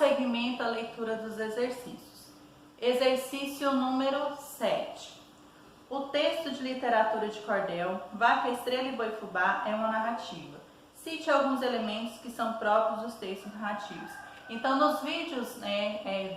seguimento à leitura dos exercícios. Exercício número 7. O texto de literatura de cordel, Vaca, Estrela e Boi Fubá, é uma narrativa. Cite alguns elementos que são próprios dos textos narrativos. Então, nos vídeos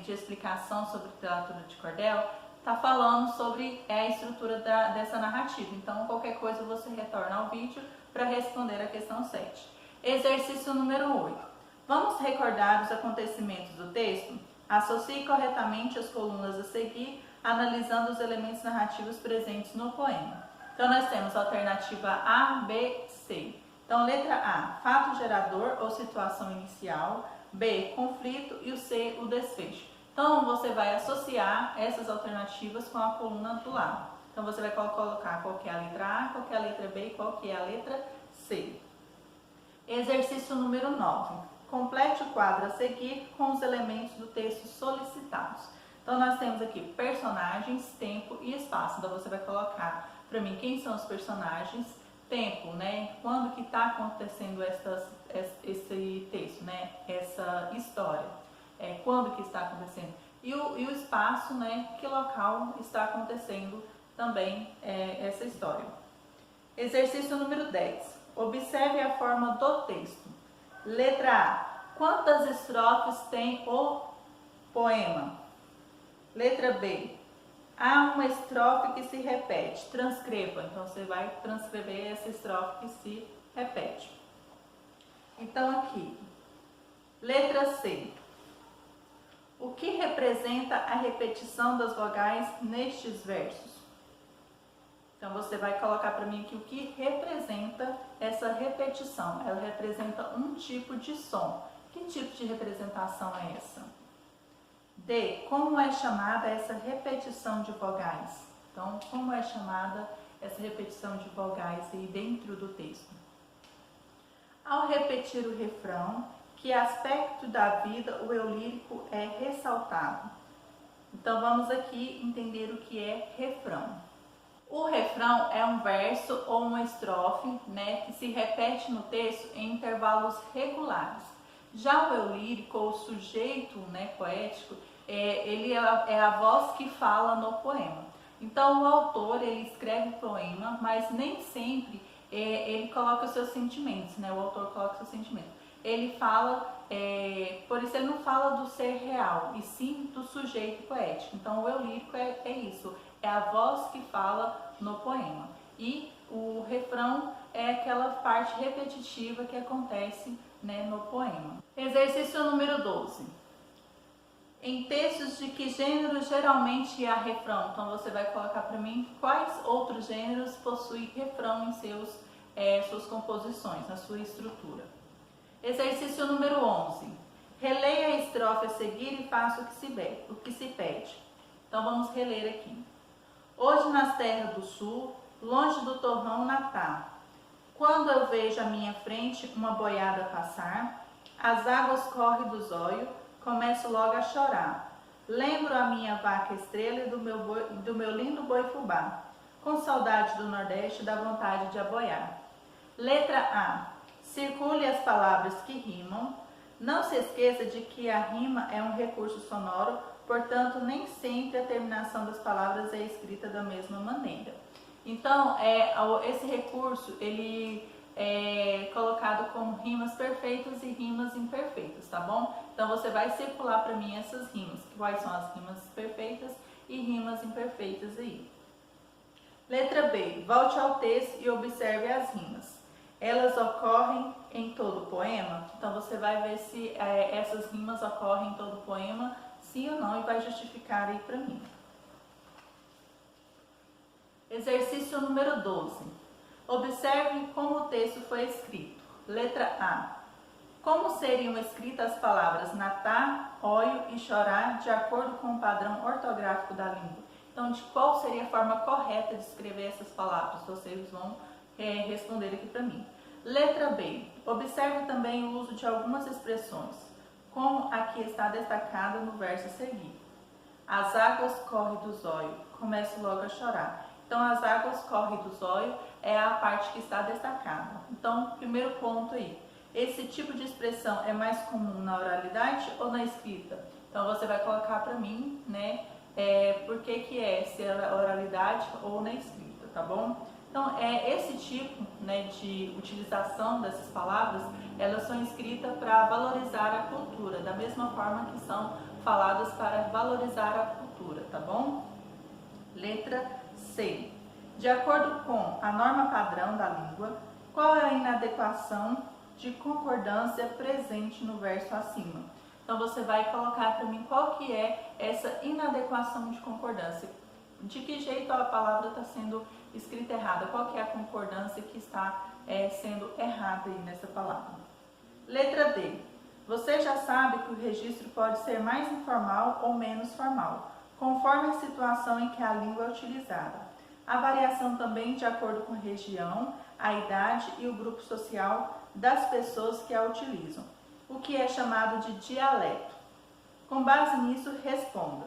de explicação sobre literatura de cordel, está falando sobre a estrutura dessa narrativa. Então, qualquer coisa você retorna ao vídeo para responder a questão 7. Exercício número 8. Vamos recordar os acontecimentos do texto? Associe corretamente as colunas a seguir, analisando os elementos narrativos presentes no poema. Então, nós temos a alternativa A, B, C. Então, letra A, fato gerador ou situação inicial. B, conflito. E o C, o desfecho. Então, você vai associar essas alternativas com a coluna do lado. Então, você vai colocar qual que é a letra A, qual que é a letra B e qual que é a letra C. Exercício número 9. Complete o quadro a seguir com os elementos do texto solicitados. Então, nós temos aqui personagens, tempo e espaço. Então, você vai colocar para mim quem são os personagens, tempo, quando que está acontecendo esse texto, essa história, quando que está acontecendo. E o espaço, que local está acontecendo também essa história. Exercício número 10. Observe a forma do texto. Letra A. Quantas estrofes tem o poema? Letra B. Há uma estrofe que se repete. Transcreva. Então, você vai transcrever essa estrofe que se repete. Então, aqui. Letra C. O que representa a repetição das vogais nestes versos? Então, você vai colocar para mim aqui o que representa essa repetição. Ela representa um tipo de som. Que tipo de representação é essa? D. Como é chamada essa repetição de vogais? Então, como é chamada essa repetição de vogais aí dentro do texto? Ao repetir o refrão, que aspecto da vida o eu lírico é ressaltado? Então, vamos aqui entender o que é refrão. O refrão é um verso ou uma estrofe, que se repete no texto em intervalos regulares. Já o eu lírico, ou sujeito poético, ele é a voz que fala no poema. Então, o autor ele escreve o poema, mas nem sempre ele coloca os seus sentimentos, o autor coloca os seus sentimentos. Ele fala, por isso ele não fala do ser real, e sim do sujeito poético. Então, o eu lírico é isso, é a voz que fala no poema. E o refrão é aquela parte repetitiva que acontece no poema. Exercício número 12. Em textos de que gênero geralmente há refrão? Então, você vai colocar para mim quais outros gêneros possuem refrão em suas composições, na sua estrutura. Exercício número 11. Releia a estrofe a seguir e faça o que se pede. Então, vamos reler aqui. Hoje nas terras do sul, longe do torrão Natá, quando eu vejo à minha frente uma boiada passar, as águas correm dos olhos, começo logo a chorar. Lembro a minha vaca estrela e do meu lindo boi fubá, com saudade do Nordeste e da vontade de aboiar. Letra A. Circule as palavras que rimam. Não se esqueça de que a rima é um recurso sonoro, portanto, nem sempre a terminação das palavras é escrita da mesma maneira. Então, esse recurso ele é colocado como rimas perfeitas e rimas imperfeitas, tá bom? Então, você vai circular para mim essas rimas. Quais são as rimas perfeitas e rimas imperfeitas aí? Letra B. Volte ao texto e observe as rimas. Elas ocorrem em todo o poema? Então, você vai ver se essas rimas ocorrem em todo o poema, sim ou não, e vai justificar aí para mim. Exercício número 12. Observe como o texto foi escrito. Letra A. Como seriam escritas as palavras natá, óleo e chorar de acordo com o padrão ortográfico da língua? Então, de qual seria a forma correta de escrever essas palavras? Vocês vão responder aqui para mim. Letra B. Observe também o uso de algumas expressões, como aqui está destacada no verso a seguir. As águas correm dos olhos, começo logo a chorar. Então, as águas correm dos olhos é a parte que está destacada. Então, primeiro ponto aí. esse tipo de expressão é mais comum na oralidade ou na escrita? Então você vai colocar para mim, né, por que é, se é na oralidade ou na escrita, tá bom? Então, esse tipo, né, de utilização dessas palavras, elas são escritas para valorizar a cultura, da mesma forma que são faladas para valorizar a cultura, tá bom? Letra C. De acordo com a norma padrão da língua, qual é a inadequação de concordância presente no verso acima? Então, você vai colocar para mim qual que é essa inadequação de concordância. De que jeito a palavra está sendo escrita errada? Qual que é a concordância que está sendo errada aí nessa palavra? Letra D. Você já sabe que o registro pode ser mais informal ou menos formal, conforme a situação em que a língua é utilizada. A variação também de acordo com a região, a idade e o grupo social das pessoas que a utilizam, o que é chamado de dialeto. Com base nisso, responda.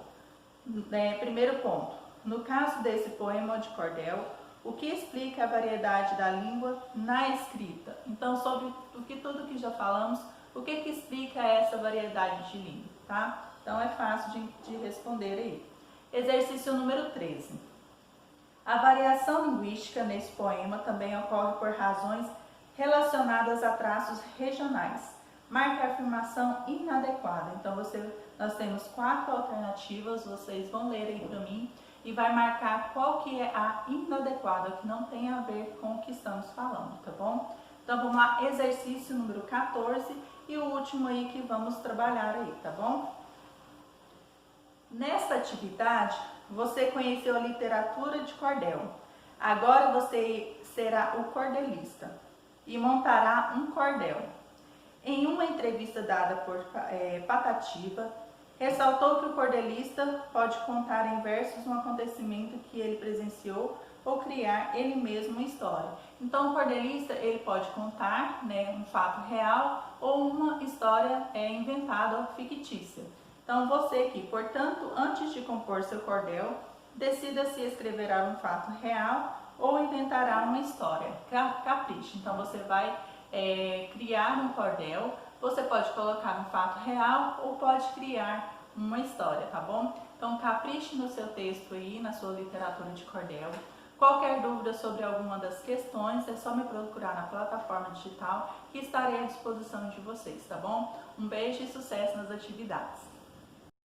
Primeiro ponto. No caso desse poema de cordel, o que explica a variedade da língua na escrita? Então, sobre tudo que já falamos, o que explica essa variedade de língua, tá? Então, é fácil de responder aí. Exercício número 13. A variação linguística nesse poema também ocorre por razões relacionadas a traços regionais. Marque a afirmação inadequada. Então, nós temos 4 alternativas, vocês vão ler aí para mim e vai marcar qual que é a inadequada, que não tem a ver com o que estamos falando, tá bom? Então, vamos lá, exercício número 14 e o último aí que vamos trabalhar aí, tá bom? Nesta atividade, você conheceu a literatura de cordel. Agora você será o cordelista e montará um cordel. Em uma entrevista dada por Patativa, ressaltou que o cordelista pode contar em versos um acontecimento que ele presenciou ou criar ele mesmo uma história. Então, o cordelista ele pode contar, né, um fato real ou uma história inventada ou fictícia. Então, você aqui, portanto, antes de compor seu cordel, decida se escreverá um fato real ou inventará uma história. Capriche. Então, você vai criar um cordel. Você pode colocar um fato real ou pode criar uma história, tá bom? Então, capriche no seu texto aí, na sua literatura de cordel. Qualquer dúvida sobre alguma das questões, é só me procurar na plataforma digital que estarei à disposição de vocês, tá bom? Um beijo e sucesso nas atividades!